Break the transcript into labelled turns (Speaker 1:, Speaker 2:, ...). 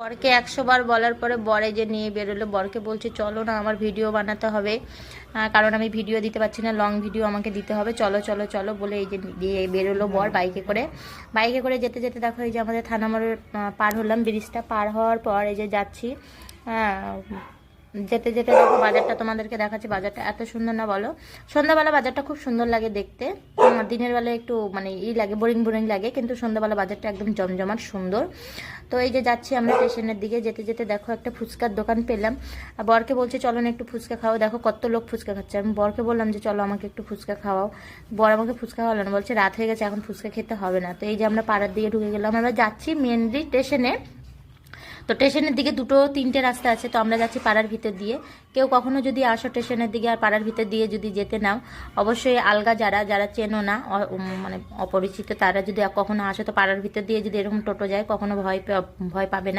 Speaker 1: বরকে 100 বার বলার পরে বরে যে নিয়ে বেরোলো, বরকে বলছে চলো না আমার ভিডিও বানাতে হবে, কারণ আমি ভিডিও দিতে পারছি না, লং ভিডিও আমাকে দিতে হবে, চলো চলো চলো বলে এই যে দিয়ে বেরোলো বর বাইকে করে যেতে যেতে দেখো এই যে আমাদের থানা মোড় পার হলাম, ব্রিজটা পার হওয়ার পর এই যে যাচ্ছি। হ্যাঁ, যেতে যেতে দেখো বাজারটা তোমাদেরকে দেখাচ্ছি, বাজারটা এত সুন্দর না বলো। সন্ধ্যাবেলা বাজারটা খুব সুন্দর লাগে দেখতে, দিনের বেলা একটু মানে লাগে, বোরিং বোরিং লাগে, কিন্তু সন্ধ্যাবেলা বাজারটা একদম জমজমাট সুন্দর। তো এই যে যাচ্ছি আমরা স্টেশনের দিকে, যেতে যেতে দেখো একটা ফুচকার দোকান পেলাম, আর বরকে বলছে চলো না একটু ফুচকা খাও, দেখো কত লোক ফুচকা খাচ্ছে। আমি বরকে বললাম যে চলো আমাকে একটু ফুচকা খাওয়াও, বর আমাকে ফুচকা খাওয়ালো না, বলছে রাত হয়ে গেছে এখন ফুচকা খেতে হবে না। তো এই যে আমরা পাড়ার দিকে ঢুকে গেলাম, আমরা যাচ্ছি মেনলি স্টেশনে। তো স্টেশনের দিকে 2-3টে রাস্তা আছে, তো আমরা যাচ্ছি পাড়ার ভিতর দিয়ে। কেউ কখনো যদি আসো স্টেশনের দিকে আর পাড়ার ভিতর দিয়ে যদি যেতে নাও, অবশ্যই আলগা যারা যারা চেনো না, মানে অপরিচিত, তারা যদি কখনো আসো তো পাড়ার ভিতর দিয়ে যদি এরকম টোটো যায় কখনো ভয় পাবে না।